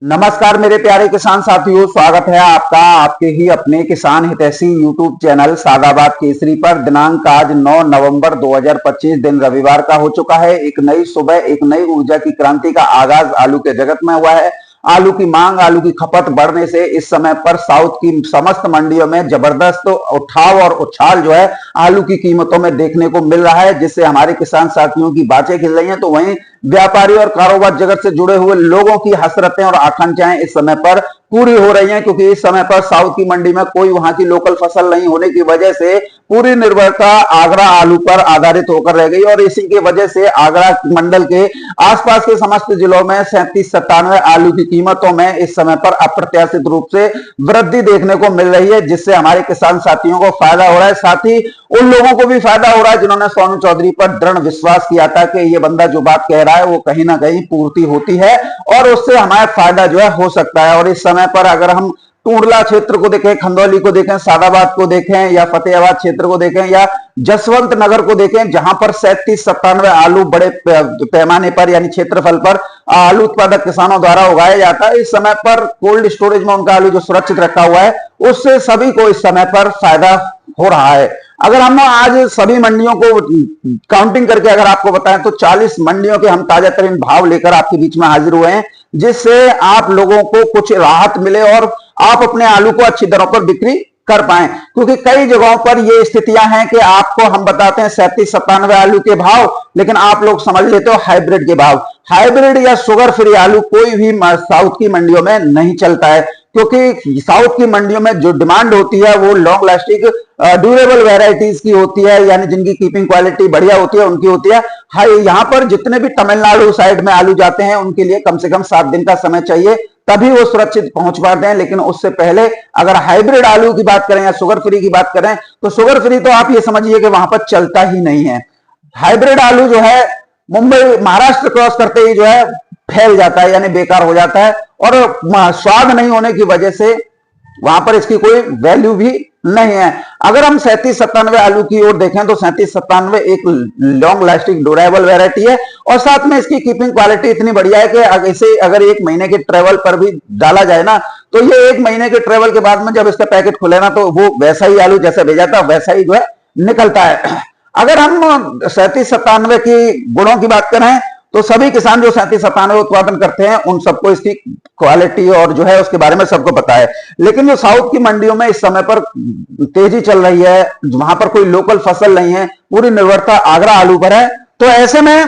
नमस्कार मेरे प्यारे किसान साथियों, स्वागत है आपका आपके ही अपने किसान हितैषी यूट्यूब चैनल सादाबाद केसरी पर। दिनांक आज 9 नवंबर 2025 दिन रविवार का हो चुका है। एक नई सुबह, एक नई ऊर्जा की क्रांति का आगाज आलू के जगत में हुआ है। आलू की मांग, आलू की खपत बढ़ने से इस समय पर साउथ की समस्त मंडियों में जबरदस्त उठाव और उछाल जो है आलू की कीमतों में देखने को मिल रहा है, जिससे हमारे किसान साथियों की बातें खिल रही हैं। तो वहीं व्यापारी और कारोबार जगत से जुड़े हुए लोगों की हसरतें और आकांक्षाएं इस समय पर पूरी हो रही हैं, क्योंकि इस समय पर साउथ की मंडी में कोई वहां की लोकल फसल नहीं होने की वजह से पूरी निर्भरता आगरा आलू पर आधारित होकर रह गई। और इसी की वजह से आगरा मंडल के आसपास के समस्त जिलों में 37-97 आलू की कीमतों में इस समय पर अप्रत्याशित रूप से वृद्धि देखने को मिल रही है, जिससे हमारे किसान साथियों को फायदा हो रहा है। साथ ही उन लोगों को भी फायदा हो रहा है जिन्होंने सोनू चौधरी पर दृढ़ विश्वास किया था कि ये बंदा जो बात कह रहा है वो कहीं ना कहीं पूर्ति होती है और उससे हमारा फायदा जो है हो सकता है। और इस समय पर अगर हम टूंडला क्षेत्र को देखें, खंदौली को देखें, सादाबाद को देखें या फतेहाबाद क्षेत्र को देखें या जसवंत नगर को देखें, जहां पर 37-97 आलू बड़े पैमाने पर यानी क्षेत्रफल पर आलू उत्पादक किसानों द्वारा उगाया जाता है, इस समय पर कोल्ड स्टोरेज में उनका आलू जो सुरक्षित रखा हुआ है उससे सभी को इस समय पर फायदा हो रहा है। अगर हम आज सभी मंडियों को काउंटिंग करके अगर आपको बताएं तो 40 मंडियों के हम ताजा तरीन भाव लेकर आपके बीच में हाजिर हुए हैं, जिससे आप लोगों को कुछ राहत मिले और आप अपने आलू को अच्छी दरों पर बिक्री कर पाए। क्योंकि कई जगहों पर ये स्थितियां हैं कि आपको हम बताते हैं 37-97 आलू के भाव, लेकिन आप लोग समझ लेते हो हाइब्रिड के भाव। हाइब्रिड या शुगर फ्री आलू कोई भी साउथ की मंडियों में नहीं चलता है, क्योंकि साउथ की मंडियों में जो डिमांड होती है वो लॉन्ग लास्टिंग ड्यूरेबल वेराइटीज की होती है, यानी जिनकी कीपिंग क्वालिटी बढ़िया होती है उनकी होती है। हाई यहाँ पर जितने भी तमिलनाडु साइड में आलू जाते हैं उनके लिए कम से कम 7 दिन का समय चाहिए, तभी वो सुरक्षित पहुंच पाते हैं। लेकिन उससे पहले अगर हाइब्रिड आलू की बात करें या शुगर फ्री की बात करें तो शुगर फ्री तो आप ये समझिए कि वहां पर चलता ही नहीं है। हाइब्रिड आलू जो है मुंबई महाराष्ट्र क्रॉस करते ही जो है फैल जाता है, यानी बेकार हो जाता है और स्वाद नहीं होने की वजह से वहां पर इसकी कोई वैल्यू भी नहीं है। अगर हम 37-97 आलू की ओर देखें तो 37-97 एक लॉन्ग लास्टिंग ड्यूरेबल वैरायटी है और साथ में इसकी कीपिंग क्वालिटी इतनी बढ़िया है कि इसे अगर 1 महीने के ट्रेवल पर भी डाला जाए ना तो ये 1 महीने के ट्रेवल के बाद में जब इसका पैकेट खुले ना तो वो वैसा ही आलू जैसा भेजा था वैसा ही जो है निकलता है। अगर हम 37-97 की गुणों की बात करें तो सभी किसान जो 37-97 उत्पादन करते हैं उन सबको इसकी क्वालिटी और जो है उसके बारे में सबको पता है। लेकिन जो साउथ की मंडियों में इस समय पर तेजी चल रही है, वहां पर कोई लोकल फसल नहीं है, पूरी निर्भरता आगरा आलू पर है, तो ऐसे में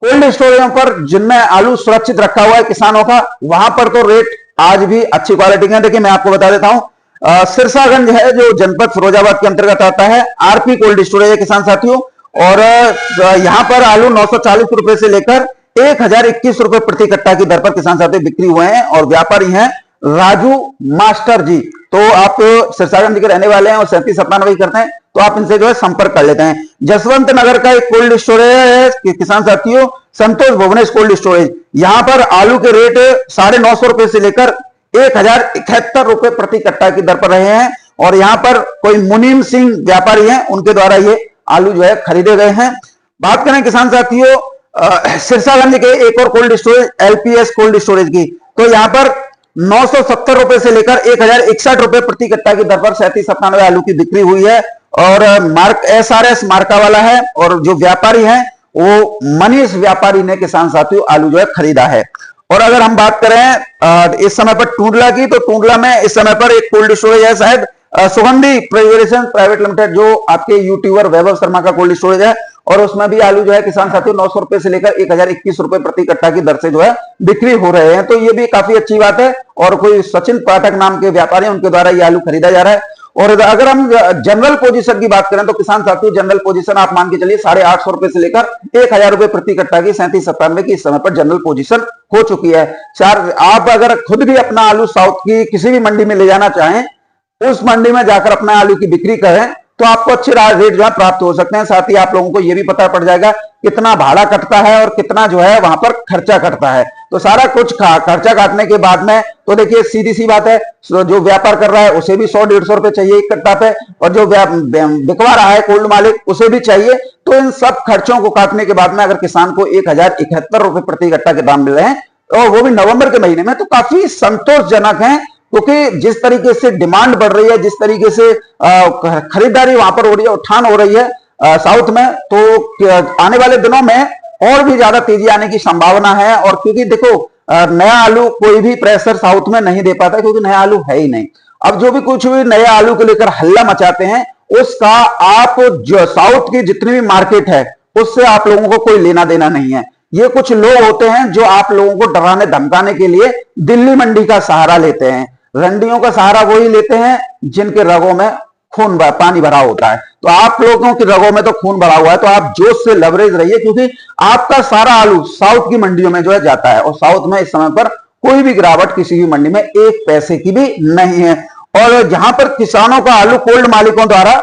कोल्ड स्टोरेजों पर जिनमें आलू सुरक्षित रखा हुआ है किसानों का, वहां पर तो रेट आज भी अच्छी क्वालिटी के हैं। देखिए मैं आपको बता देता हूं, सिरसागंज है जो जनपद फिरोजाबाद के अंतर्गत आता है, आरपी कोल्ड स्टोरेज है किसान साथियों, और यहां पर आलू 940 रुपए से लेकर 1021 रुपए प्रति कट्टा की दर पर किसान साथी बिक्री हुए हैं। और व्यापारी हैं राजू मास्टर जी, तो आप सिरसागंज के रहने वाले हैं और 37-97 करते हैं, तो आप इनसे जो है संपर्क कर लेते हैं। जसवंत नगर का एक कोल्ड स्टोरेज है किसान साथियों, संतोष भुवनेश कोल्ड स्टोरेज, यहां पर आलू के रेट 950 रुपए से लेकर 1071 रुपए प्रति कट्टा की दर पर रहे हैं। और यहां पर कोई मुनीम सिंह व्यापारी हैं, उनके द्वारा ये आलू जो है खरीदे गए हैं। बात करें किसान साथियों सिरसागंज के एक और cold storage LPS cold storage की, तो यहां पर 970 रुपए से लेकर 1061 रुपए प्रति कट्टा की दर पर 37-97 आलू की बिक्री हुई है। और मार्क एसआरएस मार्का वाला है और जो व्यापारी है वो मनीष व्यापारी ने किसान साथियों आलू जो है खरीदा है। और अगर हम बात करें इस समय पर टूंडला की, तो टूंडला में इस समय पर एक कोल्ड स्टोरेज है शायद सुगंधी प्रिजर्वेशन प्राइवेट लिमिटेड, जो आपके यूट्यूबर वैभव शर्मा का कोल्ड स्टोरेज है, और उसमें भी आलू जो है किसान साथियों 900 रुपए से लेकर 1021 रुपए प्रति कट्टा की दर से जो है बिक्री हो रहे हैं। तो ये भी काफी अच्छी बात है। और कोई सचिन पाठक नाम के व्यापारी हैं, उनके द्वारा ये आलू खरीदा जा रहा है। और अगर हम जनरल पोजीशन की बात करें तो किसान साथियों जनरल पोजीशन आप मान के चलिए 850 रुपए से लेकर 1000 रुपए प्रति कट्टा की 37-97 की इस समय पर जनरल पोजीशन हो चुकी है। आप अगर खुद भी अपना आलू साउथ की किसी भी मंडी में ले जाना चाहें, उस मंडी में जाकर अपना आलू की बिक्री करें तो आपको अच्छे रेट जो है प्राप्त हो सकते हैं। साथ ही आप लोगों को यह भी पता पड़ जाएगा कितना भाड़ा कटता है और कितना जो है वहां पर खर्चा कटता है। तो सारा कुछ खर्चा काटने के बाद में तो देखिए सीधी सी बात है, जो व्यापार कर रहा है उसे भी 100-150 रुपए चाहिए एक कट्टा पे, और जो बिकवा रहा है कोल्ड मालिक उसे भी चाहिए। तो इन सब खर्चों को काटने के बाद में अगर किसान को 1071 रुपए प्रति कट्टा के दाम मिल रहे हैं और वो भी नवंबर के महीने में, तो काफी संतोषजनक है। क्योंकि जिस तरीके से डिमांड बढ़ रही है, जिस तरीके से खरीदारी वहां पर हो रही है, उठान हो रही है साउथ में, तो आने वाले दिनों में और भी ज्यादा तेजी आने की संभावना है। और क्योंकि देखो नया आलू कोई भी प्रेशर साउथ में नहीं दे पाता, क्योंकि नया आलू है ही नहीं। अब जो भी कुछ भी नए आलू को लेकर हल्ला मचाते हैं, उसका आप जो साउथ की जितनी भी मार्केट है उससे आप लोगों को कोई लेना देना नहीं है। ये कुछ लोग होते हैं जो आप लोगों को डराने धमकाने के लिए दिल्ली मंडी का सहारा लेते हैं। रंडियों का सहारा वही लेते हैं जिनके रगों में खून पानी भरा होता है। तो आप लोगों की रगों में तो खून भरा हुआ है, तो आप जोश से लवरेज रहिए, क्योंकि आपका सारा आलू साउथ की मंडियों में जो है जाता है। और साउथ में इस समय पर कोई भी गिरावट किसी भी मंडी में एक पैसे की भी नहीं है। और जहां पर किसानों का आलू कोल्ड मालिकों द्वारा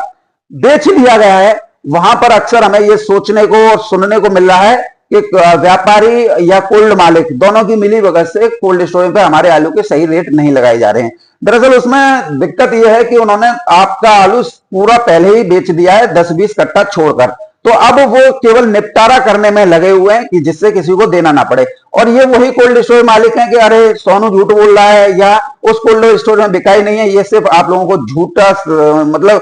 बेच लिया गया है, वहां पर अक्सर हमें यह सोचने को और सुनने को मिल रहा है कि व्यापारी या कोल्ड मालिक दोनों की मिली भगत से कोल्ड स्टोरेज पर हमारे आलू के सही रेट नहीं लगाए जा रहे हैं। दरअसल उसमें दिक्कत यह है कि उन्होंने आपका आलू पूरा पहले ही बेच दिया है 10-20 कट्टा छोड़कर। तो अब वो केवल निपटारा करने में लगे हुए हैं कि जिससे किसी को देना ना पड़े। और ये वही कोल्ड स्टोरेज मालिक हैं कि अरे सोनू झूठ बोल रहा है या उस कोल्ड स्टोरेज में बिकाई नहीं है, ये सिर्फ आप लोगों को झूठा मतलब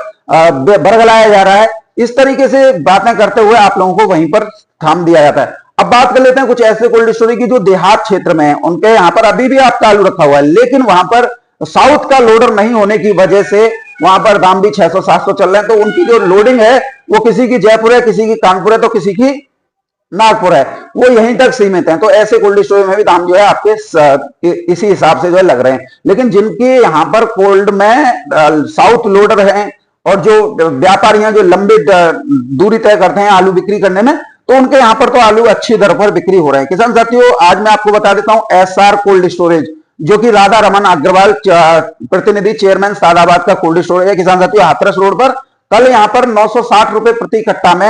बरगलाया जा रहा है। इस तरीके से बातें करते हुए आप लोगों को वहीं पर थाम दिया जाता है। अब बात कर लेते हैं कुछ ऐसे कोल्ड स्टोरेज की जो देहात क्षेत्र में है, उनके यहां पर अभी भी आपका आलू रखा हुआ है, लेकिन वहां पर साउथ का लोडर नहीं होने की वजह से वहां पर दाम भी 600-700 चल रहे हैं। तो उनकी जो लोडिंग है वो किसी की जयपुर है, किसी की कानपुर है, तो किसी की नागपुर है, वो यहीं तक सीमित है। तो ऐसे कोल्ड स्टोरेज में भी दाम जो है आपके इसी हिसाब से जो है लग रहे हैं। लेकिन जिनके यहां पर कोल्ड में साउथ लोडर हैं और जो व्यापारी हैं जो लंबी दूरी तय करते हैं आलू बिक्री करने में, तो उनके यहां पर तो आलू अच्छी दर पर बिक्री हो रहे हैं। किसान साथियों, आज मैं आपको बता देता हूं एसआर कोल्ड स्टोरेज, जो कि राधा रमन अग्रवाल प्रतिनिधि चेयरमैन सादाबाद का कोल्ड स्टोरेज है। किसान साथियों, हाथरस रोड पर कल यहां पर 960 रुपए प्रति कट्टा में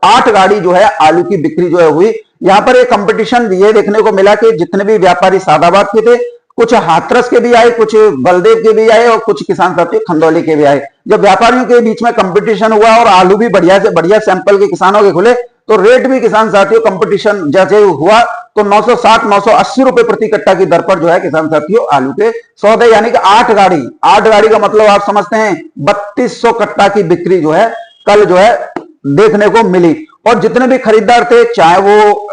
8 गाड़ी जो है आलू की बिक्री जो है हुई। यहां पर एक कंपटीशन ये देखने को मिला कि जितने भी व्यापारी सादाबाद के थे, कुछ हाथरस के भी आए, कुछ बलदेव के भी आए और कुछ किसान साथियों खंदौली के भी आए। जब व्यापारियों के बीच में कंपटीशन हुआ और आलू भी बढ़िया से बढ़िया सैंपल के किसानों के खुले, तो रेट भी किसान साथियों कंपटीशन जैसे हुआ तो 960-980 रुपए प्रति कट्टा की दर पर जो है किसान साथियों आलू के सौदे, यानी कि 8 गाड़ी का मतलब आप समझते हैं 3200 कट्टा की बिक्री जो है कल जो है देखने को मिली। और जितने भी खरीदार थे, चाहे वो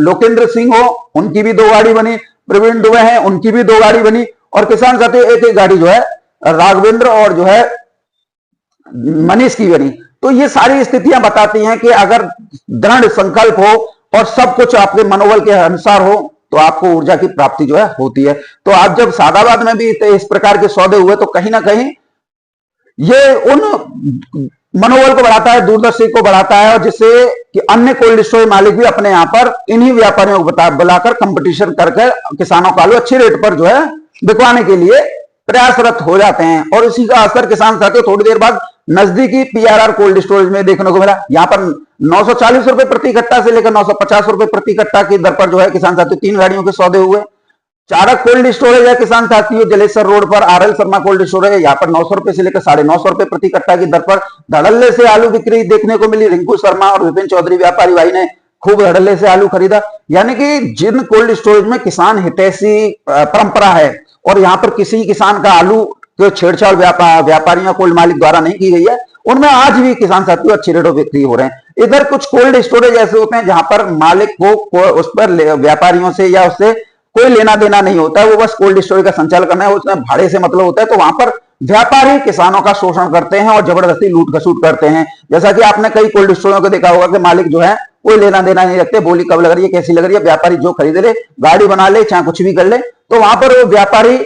लोकेंद्र सिंह हो, उनकी भी 2 गाड़ी बनी, प्रवीण दुबे हैं, उनकी भी 2 गाड़ी बनी, और किसान साथियों एक गाड़ी जो है राघवेंद्र और जो है मनीष की बनी। तो ये सारी स्थितियां बताती हैं कि अगर दृढ़ संकल्प हो और सब कुछ आपके मनोबल के अनुसार हो तो आपको ऊर्जा की प्राप्ति जो है होती है। तो आज जब सादाबाद में भी इस प्रकार के सौदे हुए, तो कहीं ना कहीं ये उन मनोबल को बढ़ाता है, दूरदर्शी को बढ़ाता है, और जिससे कि अन्य कोल्ड स्टोरेज मालिक भी अपने यहां पर इन्हीं व्यापारियों को बुलाकर कंपटीशन करके किसानों को आलू अच्छे रेट पर जो है बिकवाने के लिए प्रयासरत हो जाते हैं। और इसी का असर किसान साथियों थोड़ी देर बाद नजदीकी पीआरआर कोल्ड स्टोरेज में देखने को मिला। यहां पर 940 रुपए प्रति कट्टा से लेकर 950 रुपए प्रति कट्टा की दर पर जो है किसान साथियों 3 गाड़ियों के सौदे हुए। चारक कोल्ड स्टोरेज है किसान साथियों जलेसर रोड पर, आरएल शर्मा कोल्ड स्टोरेज है, यहाँ पर 900 रुपए से लेकर 950 रुपए प्रति कट्टा की दर पर धड़ल्ले से आलू बिक्री देखने को मिली। रिंकू शर्मा और विपिन चौधरी व्यापारी भाई ने खूब धड़ल्ले से आलू खरीदा। यानी कि जिन कोल्ड स्टोरेज में किसान हितैषी परंपरा है और यहाँ पर किसी किसान का आलू जो छेड़छाड़ व्यापारियों कोल्ड मालिक द्वारा नहीं की गई है, उनमें आज भी किसान साथियों अच्छे रेटों बिक्री हो रहे हैं। इधर कुछ कोल्ड स्टोरेज ऐसे होते हैं जहां पर मालिक को उस पर व्यापारियों से या उससे कोई लेना देना नहीं होता है, वो बस कोल्ड स्टोरेज का संचालन करना है, उसमें भाड़े से मतलब होता है। तो वहां पर व्यापारी किसानों का शोषण करते हैं और जबरदस्ती लूट खसूट करते हैं। जैसा कि आपने कई कोल्ड स्टोरों को देखा होगा कि मालिक जो है कोई लेना देना नहीं रखते, बोली कब लग रही है, कैसी लग रही है, व्यापारी जो खरीद ले, गाड़ी बना ले, चाहे कुछ भी कर ले, तो वहां पर वो व्यापारी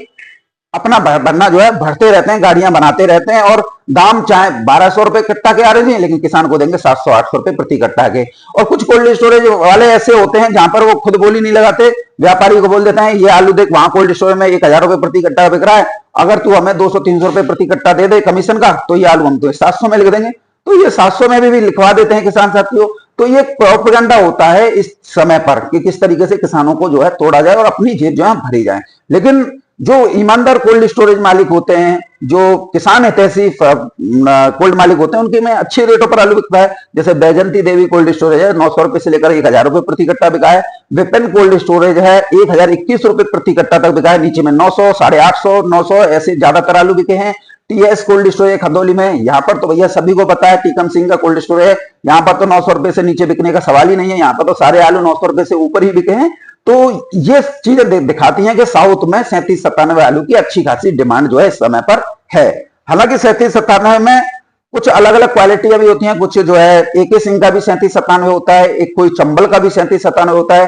अपना भरना जो है भरते रहते हैं, गाड़ियां बनाते रहते हैं, और दाम चाहे 1200 रुपए कट्टा के आ रहे हैं, लेकिन किसान को देंगे 700-800 रुपए प्रति कट्टा के। और कुछ कोल्ड स्टोरेज वाले ऐसे होते हैं जहां पर वो खुद बोली नहीं लगाते, व्यापारी को बोल देते हैं ये आलू देख वहां कोल्ड स्टोरेज में 1000 रुपए प्रति कट्टा बिक रहा है, अगर तू हमें 200-300 रुपए प्रति कट्टा दे दे कमीशन का, तो ये आलू हम तो 700 में लिख देंगे। तो ये 700 में भी लिखवा देते हैं किसान साथियों। तो ये प्रोपेगेंडा होता है इस समय पर कि किस तरीके से किसानों को जो है तोड़ा जाए और अपनी जेब जो है भरी जाए। लेकिन जो ईमानदार कोल्ड स्टोरेज मालिक होते हैं, जो किसान हितैषी कोल्ड मालिक होते हैं, उनके में अच्छे रेटों पर आलू बिकता है। जैसे बैजंती देवी कोल्ड स्टोरेज है, 900 रुपए से लेकर 1000 रुपए प्रति कट्टा बिका है। विपिन कोल्ड स्टोरेज है, 1021 रुपए प्रति कट्टा तक बिका है। नीचे में 900, 850, 900 ऐसे ज्यादातर आलू बिके हैं। टीएस कोल्ड स्टोरेज खदौली में, यहाँ पर तो भैया सभी को पता है टीकम सिंह का कोल्ड स्टोरेज है, यहाँ पर तो 900 रुपए से नीचे बिकने का सवाल ही नहीं है। यहाँ पर तो सारे आलू 900 रुपए से ऊपर ही बिके हैं। तो ये चीजें दिखाती हैं कि साउथ में 37-97 आलू की अच्छी खासी डिमांड जो है इस समय पर है। हालांकि 37-97 में कुछ अलग अलग क्वालिटियां भी होती हैं। कुछ जो है एके सिंह का भी 37-97 होता है, एक कोई चंबल का भी 37-97 होता है,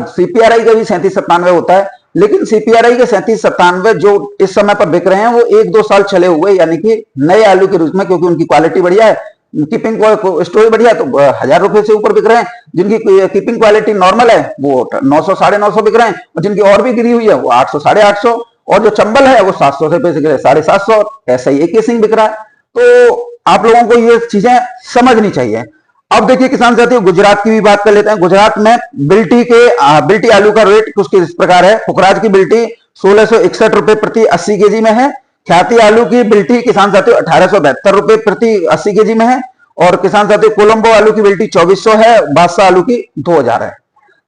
सीपीआरआई का भी 37-97 होता है। लेकिन सीपीआरआई के 37-97 जो इस समय पर बिक रहे हैं वो 1-2 साल चले हुए, यानी कि नए आलू के रूप में, क्योंकि उनकी क्वालिटी बढ़िया है, कीपिंग स्टोरेज बढ़िया है, तो 1000 रुपए से ऊपर बिक रहे हैं। जिनकी कीपिंग क्वालिटी नॉर्मल है वो 900, 950 बिक रहे हैं, और जिनकी और भी गिरी हुई है वो 800, 850, और जो चंबल है वो 700 रुपए से गिरे 750, ऐसा ही एक सिंह बिक रहा है। तो आप लोगों को ये चीजें समझनी चाहिए। अब देखिए किसान साथियों, गुजरात की भी बात कर लेते हैं। गुजरात में बिल्टी आलू का रेट कुछ इस प्रकार है। पुखराज की बिल्टी 1661 रुपए प्रति 80 केजी में है। ख्याति आलू की बिल्टी किसान साथियों 1872 रुपए प्रति 80 केजी में है। और किसान साथियों कोलंबो आलू की बिल्टी 2400 है। बादशाह आलू की 2000 है।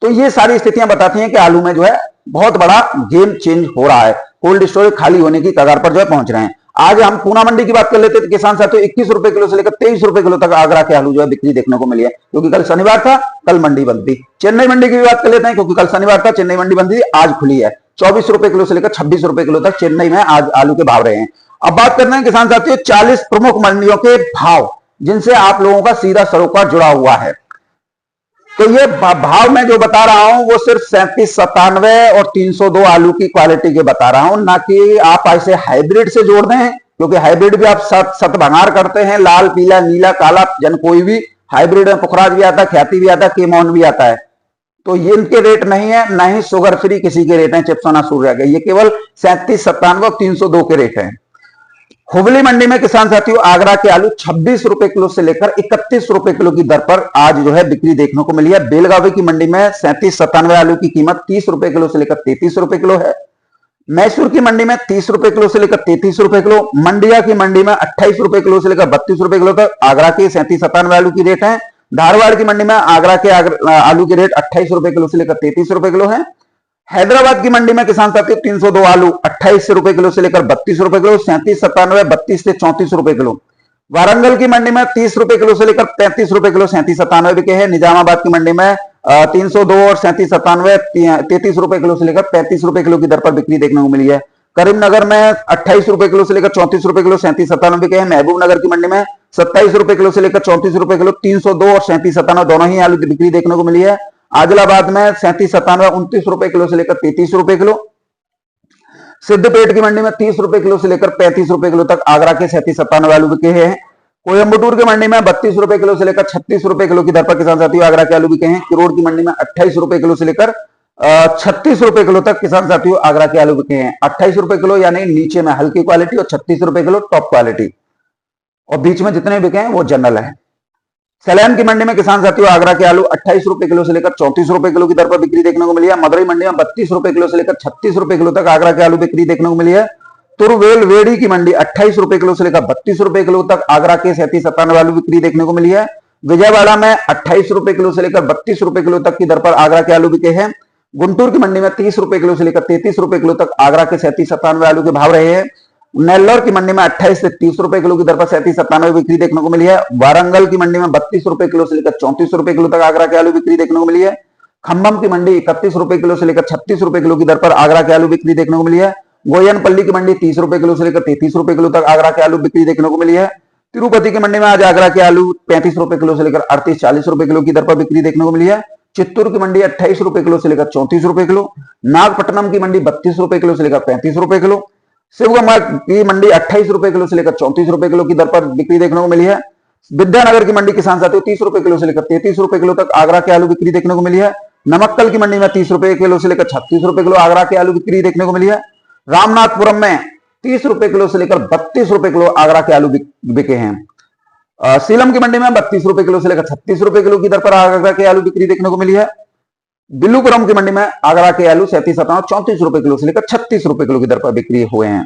तो ये सारी स्थितियां बताती हैं कि आलू में जो है बहुत बड़ा गेम चेंज हो रहा है, कोल्ड स्टोरेज खाली होने की कगार पर जो है पहुंच रहे हैं। आज हम पूना मंडी की बात कर लेते हैं। किसान साथियों 21 रुपए किलो से लेकर 23 रुपए किलो तक आगरा के आलू जो है बिक्री देखने को मिली है, क्योंकि कल शनिवार था, कल मंडी बंद थी। चेन्नई मंडी की भी बात कर लेते हैं, क्योंकि कल शनिवार था, चेन्नई मंडी बंद थी, आज खुली है। 24 रुपए किलो से लेकर 26 रुपए किलो तक चेन्नई में आज आलू के भाव रहे हैं। अब बात करते हैं किसान साथियों 40 प्रमुख मंडियों के भाव, जिनसे आप लोगों का सीधा सरोकार जुड़ा हुआ है। तो ये भाव मैं जो बता रहा हूं वो सिर्फ 37-97 और 302 आलू की क्वालिटी के बता रहा हूं, ना कि आप ऐसे हाइब्रिड से जोड़ दें, क्योंकि हाइब्रिड भी आप सत भंगार करते हैं, लाल पीला नीला काला, जन कोई भी हाइब्रिड में पुखराज भी आता है, ख्याति भी आता है, केमॉन भी आता है। तो ये इनके रेट नहीं है, ना ही शुगर फ्री किसी के रेट हैं चिप्सोना सूर्या के। ये केवल 37-97 और 302 के रेट हैं। हुबली मंडी में किसान साथियों आगरा के आलू 26 रुपए किलो से लेकर 31 रुपए किलो की दर पर आज जो है बिक्री देखने को मिली है। बेलगावी की मंडी में 37-97 आलू की कीमत 30 रुपए किलो से लेकर 33 रुपए किलो है। मैसूर की मंडी में 30 रुपए किलो से लेकर 33 रुपए किलो। मंडिया की मंडी में 28 रुपए किलो से लेकर 32 रुपए किलो तक आगरा के 37-97 आलू की रेट है। धारवाड़ की मंडी में आगरा के आलू की रेट 28 रुपए किलो से लेकर 33 रुपए किलो है। हैदराबाद की मंडी में किसान साथियों 302 आलू 28 रुपए किलो से लेकर 32 रुपए किलो, 37-97 32 से 34 रुपए किलो। वारंगल की मंडी में 30 रुपए किलो से लेकर 35 रुपए किलो 37-97 बिके हैं। निजामाबाद की मंडी में 302 और 37-97 33 रुपए किलो से लेकर 35 रुपए किलो की दर पर बिक्री देखने को मिली है। करीमनगर में 28 रुपए किलो से लेकर 34 रुपए किलो 37-97 बिके हैं। महबूब नगर की मंडी में 27 रुपए किलो से लेकर 34 रुपए किलो 302 और 37-97 दोनों ही आलू की बिक्री देखने को मिली है। आदिलाबाद में 37-97 29 रुपए किलो से लेकर 33 रुपए किलो। सिद्धपेट की मंडी में 30 रुपए किलो से लेकर 35 रुपए किलो तक आगरा के 37-97 आलू बिके हैं। कोयम्बटूर की मंडी में 32 रुपए किलो से लेकर 36 रुपए किलो की दर पर किसान साथियों आगरा के आलू बिके हैं। किरोड़ की मंडी में 28 रुपए किलो से लेकर 36 रुपए किलो तक किसान साथियों आगरा के आलू बिके हैं। 28 रुपए किलो यानी नीचे में हल्की क्वालिटी और 36 रुपए किलो टॉप क्वालिटी, और बीच में जितने बिके हैं वो जनरल है। सलेम की मंडी में किसान साथियों आगरा के आलू 28 रुपए किलो से लेकर 34 रुपए किलो की दर पर बिक्री देखने को मिली है। मदुरई मंडी में 32 रुपए किलो से लेकर 36 रुपए किलो तक आगरा के आलू बिक्री देखने को मिली है। तुरवेलवेड़ी की मंडी 28 रुपए किलो से लेकर 32 रुपए किलो तक आगरा के 37-97 आलू बिक्री देखने को मिली है। विजयवाड़ा में 28 रुपए किलो से लेकर 32 रुपए किलो तक की दर पर आगरा के आलू बिके हैं। गुंटूर की मंडी में 30 रुपए किलो से लेकर 33 रुपए किलो तक आगरा के 37-97 आलू के भाव रहे हैं। नेल्लोर की मंडी में 28 से 30 रुपए किलो की दर पर 37-97 बिक्री देखने को मिली है। वारंगल की मंडी में 32 रुपए किलो से लेकर 34 रुपए किलो तक आगरा के आलू बिक्री देखने को मिली है। खम्भम की मंडी 31 रुपए किलो से लेकर 36 रुपए किलो की दर पर आगरा के आलू बिक्री देखने को मिली है। गोयनपल्ली की मंडी 30 रुपए किलो से लेकर 33 रुपए किलो तक आगरा के आलू बिक्री देखने को मिली है। तिरुपति की मंडी में आज आगरा के आलू 35 रुपए किलो से लेकर 38-40 रुपए किलो की दर पर बिक्री देखने को मिली है। चित्तूर की मंडी 28 रुपए किलो से लेकर 34 रुपए किलो। नागपट्टनम की मंडी 32 रुपए किलो से लेकर 35 रुपए किलो। शिवगंगा की मंडी 28 रुपए किलो से लेकर 34 रुपए किलो की दर पर बिक्री देखने को मिली है। विद्यानगर की मंडी किसान साथियों 30 रुपए किलो से लेकर 33 रुपए किलो तक आगरा के आलू बिक्री देखने को मिली है। नमक्कल की मंडी में 30 रुपए किलो से लेकर 36 रुपए किलो आगरा के आलू बिक्री देखने को मिली है। रामनाथपुरम में 30 रुपए किलो से लेकर 32 रुपए किलो आगरा के आलू बिके हैं। सीलम की मंडी में 32 रुपए किलो से लेकर 36 रुपए किलो की दर पर आगरा के आलू बिक्री देखने को मिली है। बिल्लूपुरम की मंडी में आगरा के आलू 37-57 34 रुपए किलो से लेकर 36 रुपए किलो की दर पर बिक्री हुए हैं।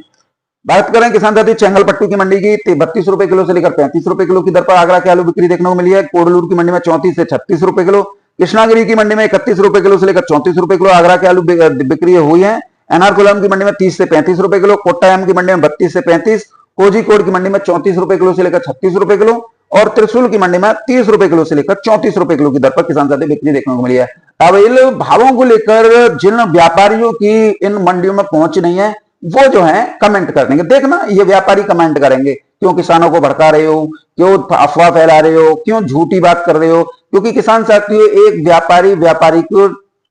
बात करें किसान साथी चेंगलपट्टू की मंडी की 32 रुपए किलो से लेकर 35 रुपए किलो की दर पर आगरा के आलू बिक्री देखने को मिली है। कोडलूर की मंडी में 34 से 36 रुपए किलो, कृष्णागिरी की मंडी में 31 रुपए किलो से लेकर 34 रुपए किलो आगरा के आलू बिक्री हुई है। एर्नाकुलम की मंडी में 30 से 35 रुपए किलो, कोट्टायम की मंडी में 32 से 35, कोझिकोड की मंडी में 34 रुपए किलो से लेकर 36 रुपए किलो और त्रिशूल की मंडी में 30 रुपए किलो से लेकर 34 रुपए किलो की दर पर किसान साथी बिक्री देखने को मिली है। अब इन भावों को लेकर जिन व्यापारियों की इन मंडियों में पहुंच नहीं है वो जो है कमेंट कर देंगे। देखना ये व्यापारी कमेंट करेंगे, क्यों किसानों को भड़का रहे हो, क्यों अफवाह फैला रहे हो, क्यों झूठी बात कर रहे हो। क्योंकि किसान साथियों एक व्यापारी को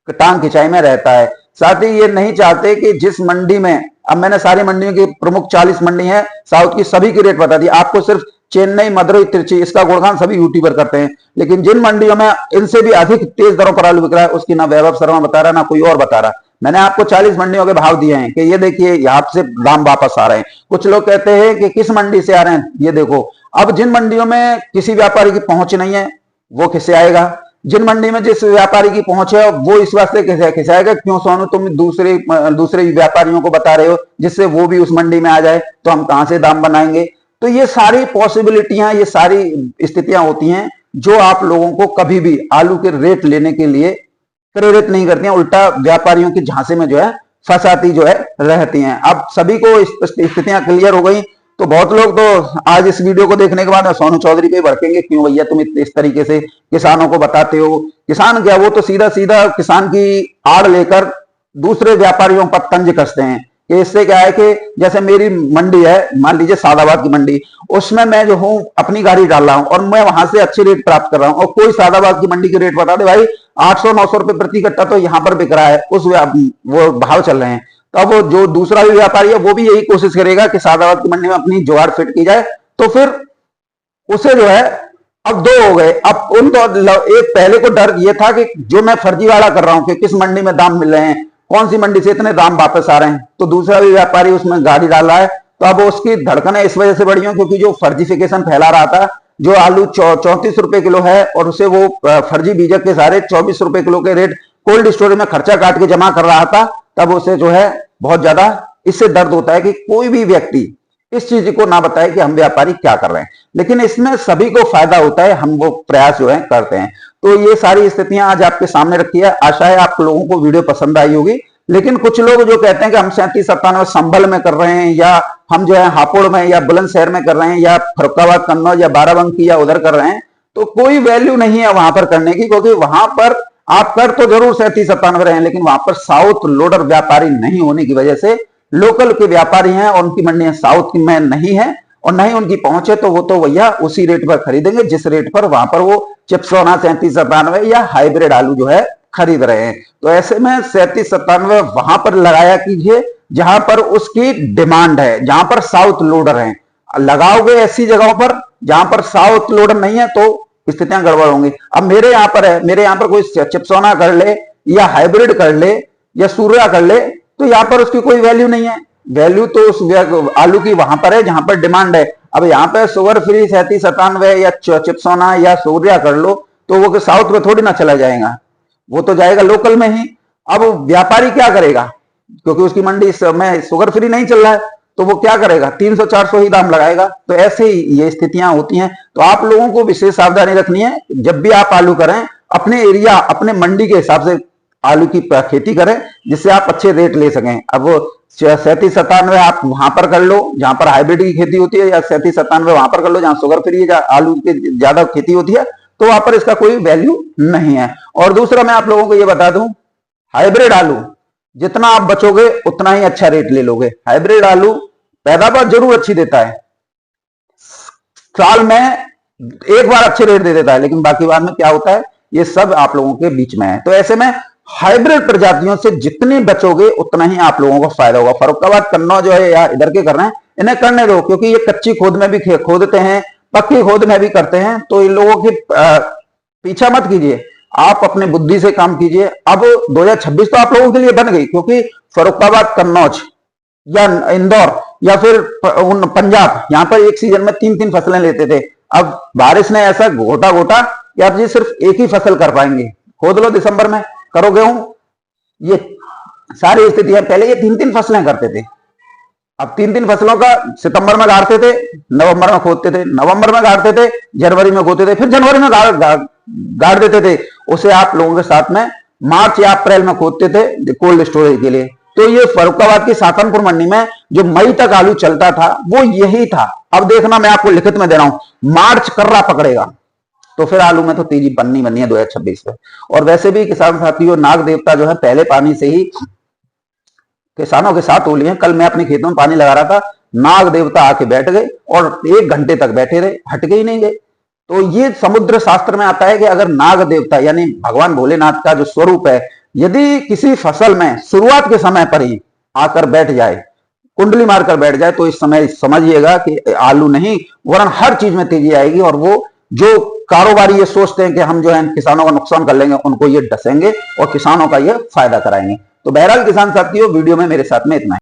टांग खिंचाई में रहता है। साथ ही ये नहीं चाहते कि जिस मंडी में, अब मैंने सारी मंडियों की प्रमुख 40 मंडी है साउथ की, सभी की रेट बता दी आपको। सिर्फ चेन्नई, मदुरई, तिरुचि इसका गुणगान सभी यूट्यूबर करते हैं, लेकिन जिन मंडियों में इनसे भी अधिक तेज दरों पर आलू बिक रहा है उसकी ना वैभव शर्मा बता रहा ना कोई और बता रहा। मैंने आपको 40 मंडियों के भाव दिए हैं कि ये देखिए यहाँ से दाम वापस आ रहे हैं। कुछ लोग कहते हैं कि किस मंडी से आ रहे हैं, ये देखो। अब जिन मंडियों में किसी व्यापारी की पहुंच नहीं है वो किससे आएगा, जिन मंडी में जिस व्यापारी की पहुंच है वो इस वास्ते खिंचाएगा, क्यों सोनू तुम दूसरे व्यापारियों को बता रहे हो जिससे वो भी उस मंडी में आ जाए, तो हम कहां से दाम बनाएंगे। तो ये सारी पॉसिबिलिटियां, ये सारी स्थितियां होती हैं जो आप लोगों को कभी भी आलू के रेट लेने के लिए प्रेरित नहीं करती हैं, उल्टा व्यापारियों के झांसे में जो है फंसाती जो है रहती हैं। अब सभी को स्थितियां क्लियर हो गई तो बहुत लोग तो आज इस वीडियो को देखने के बाद सोनू चौधरी पे भड़केंगे, क्यों भैया तुम इस तरीके से किसानों को बताते हो। किसान क्या, वो तो सीधा सीधा किसान की आड़ लेकर दूसरे व्यापारियों पर तंज कसते हैं कि इससे क्या है कि जैसे मेरी मंडी है, मान लीजिए सादाबाद की मंडी, उसमें मैं जो हूं अपनी गाड़ी डाल रहा हूं और मैं वहां से अच्छे रेट प्राप्त कर रहा हूं, और कोई सादाबाद की मंडी के रेट बता दे भाई 800-900 रुपए प्रति कट्टा तो यहां पर बिक रहा है, उस वो भाव चल रहे हैं। तो अब वो जो दूसरा भी व्यापारी है वो भी यही कोशिश करेगा कि सादाबाद की मंडी में अपनी जुगाड़ फिट की जाए, तो फिर उसे जो है, अब दो हो गए। अब उन तो एक पहले को डर ये था कि जो मैं फर्जीवाड़ा कर रहा हूं कि किस मंडी में दाम मिल रहे हैं, कौन सी मंडी से इतने दाम वापस आ रहे हैं, तो दूसरा भी व्यापारी उसमें गाड़ी डाल रहा है। तो अब उसकी धड़कनें इस वजह से बढ़ी हैं क्योंकि जो फर्जीफिकेशन फैला रहा था, जो आलू 34 रुपए किलो है और उसे वो फर्जी बीजक के सारे 24 रुपए किलो के रेट कोल्ड स्टोरेज में खर्चा काट के जमा कर रहा था, तब उसे जो है बहुत ज्यादा इससे दर्द होता है कि कोई भी व्यक्ति इस चीज को ना बताए कि हम व्यापारी क्या कर रहे हैं, लेकिन इसमें सभी को फायदा होता है, हम वो प्रयास जो है करते हैं। तो ये सारी स्थितियां आज आपके सामने रखी है। आशा है आप लोगों को वीडियो पसंद आई होगी। लेकिन कुछ लोग जो कहते हैं कि हम 37-97 संभल में कर रहे हैं, या हम जो है हापुड़ में या बुलंदशहर में कर रहे हैं, या फरुखाबाद, कन्नौज या बाराबंकी या उधर कर रहे हैं, तो कोई वैल्यू नहीं है वहां पर करने की, क्योंकि वहां पर आप कर तो जरूर 37-97 रहे हैं, लेकिन वहां पर साउथ लोडर व्यापारी नहीं होने की वजह से लोकल के व्यापारी हैं और उनकी मंडियां साउथ में नहीं है और नहीं उनकी पहुंच है, तो वो तो भैया उसी रेट पर खरीदेंगे जिस रेट पर वहां पर वो चिप्सोना 37-97 या हाइब्रिड आलू जो है खरीद रहे हैं। तो ऐसे में 37-97 वहां पर लगाया कीजिए जहां पर उसकी डिमांड है, जहां पर साउथ लोडर है। लगाओगे ऐसी जगहों पर जहां पर साउथ लोडर नहीं है तो स्थितियां गड़बड़ होंगी। अब मेरे यहाँ पर है, मेरे यहाँ पर कोई चिप्सोना कर ले या हाइब्रिड कर ले या सूर्या कर ले, तो यहाँ पर उसकी कोई वैल्यू नहीं है। वैल्यू तो उस आलू की वहां पर है जहां पर डिमांड है। अब यहाँ पे शुगर फ्री 37-97 या चिप्सोना या सूर्या कर लो तो वो साउथ में थोड़ी ना चला जाएगा, वो तो जाएगा लोकल में ही। अब व्यापारी क्या करेगा, क्योंकि उसकी मंडी इस समय शुगर फ्री नहीं चल रहा है, तो वो क्या करेगा, 300-400 ही दाम लगाएगा। तो ऐसे ही ये स्थितियां होती हैं। तो आप लोगों को विशेष सावधानी रखनी है, जब भी आप आलू करें अपने एरिया, अपने मंडी के हिसाब से आलू की खेती करें जिससे आप अच्छे रेट ले सकें। अब 37-97 आप वहां पर कर लो जहां पर हाइब्रिड की खेती होती है, या 37-97 वहां पर कर लो जहां शुगर फ्री आलू की ज्यादा खेती होती है, तो वहां पर इसका कोई वैल्यू नहीं है। और दूसरा मैं आप लोगों को यह बता दूं, हाइब्रिड आलू जितना आप बचोगे उतना ही अच्छा रेट ले लोगे। हाइब्रिड आलू पैदावार जरूर अच्छी देता है, साल में एक बार अच्छे रेट दे देता है, लेकिन बाकी बार में क्या होता है ये सब आप लोगों के बीच में है। तो ऐसे में हाइब्रिड प्रजातियों से जितने बचोगे उतना ही आप लोगों को फायदा होगा। फरुखाबाद, कन्नौज जो है या इधर के कर रहे हैं इन्हें करने दो, क्योंकि ये कच्ची खोद में भी खोदते हैं, पक्की खोद में भी करते हैं। तो इन लोगों के पीछा मत कीजिए, आप अपने बुद्धि से काम कीजिए। अब 2026 तो आप लोगों के लिए बन गई, क्योंकि फरुखाबाद, कन्नौज या इंदौर या फिर पंजाब, यहां पर एक सीजन में 3-3 फसलें लेते थे। अब बारिश ने ऐसा घोटा कि आप जी सिर्फ एक ही फसल कर पाएंगे। खोद लो दिसंबर में, करो गेहूं, ये सारी स्थितियां। पहले ये 3-3 फसलें करते थे, अब 3-3 फसलों का सितंबर में गाड़ते थे, नवंबर में खोदते थे, नवंबर में गाड़ते थे, जनवरी में खोदते थे, फिर जनवरी में गाड़ देते थे। उसे आप लोगों के साथ में मार्च या अप्रैल में खोदते थे कोल्ड स्टोरेज के लिए। तो ये फर्रुखाबाद की सातनपुर मंडी में जो मई तक आलू चलता था वो यही था। अब देखना, मैं आपको लिखित में दे रहा हूं, मार्च कर्रा पकड़ेगा तो फिर आलू में तो तेजी बननी है 2026 में। और वैसे भी किसान साथियों, नाग देवता जो है पहले पानी से ही किसानों के साथ हो लिए। कल मैं अपने खेतों में पानी लगा रहा था, नाग देवता आके बैठ गए और 1 घंटे तक बैठे रहे, हटके ही नहीं गए। तो ये समुद्र शास्त्र में आता है कि अगर नाग देवता यानी भगवान भोलेनाथ का जो स्वरूप है, यदि किसी फसल में शुरुआत के समय पर ही आकर बैठ जाए, कुंडली मारकर बैठ जाए, तो इस समय समझिएगा कि आलू नहीं वरन हर चीज में तेजी आएगी। और वो जो कारोबारी ये सोचते हैं कि हम जो है किसानों का नुकसान कर लेंगे, उनको ये डसेंगे और किसानों का ये फायदा कराएंगे। तो बहरहाल किसान साथियों, वीडियो में मेरे साथ में इतना है।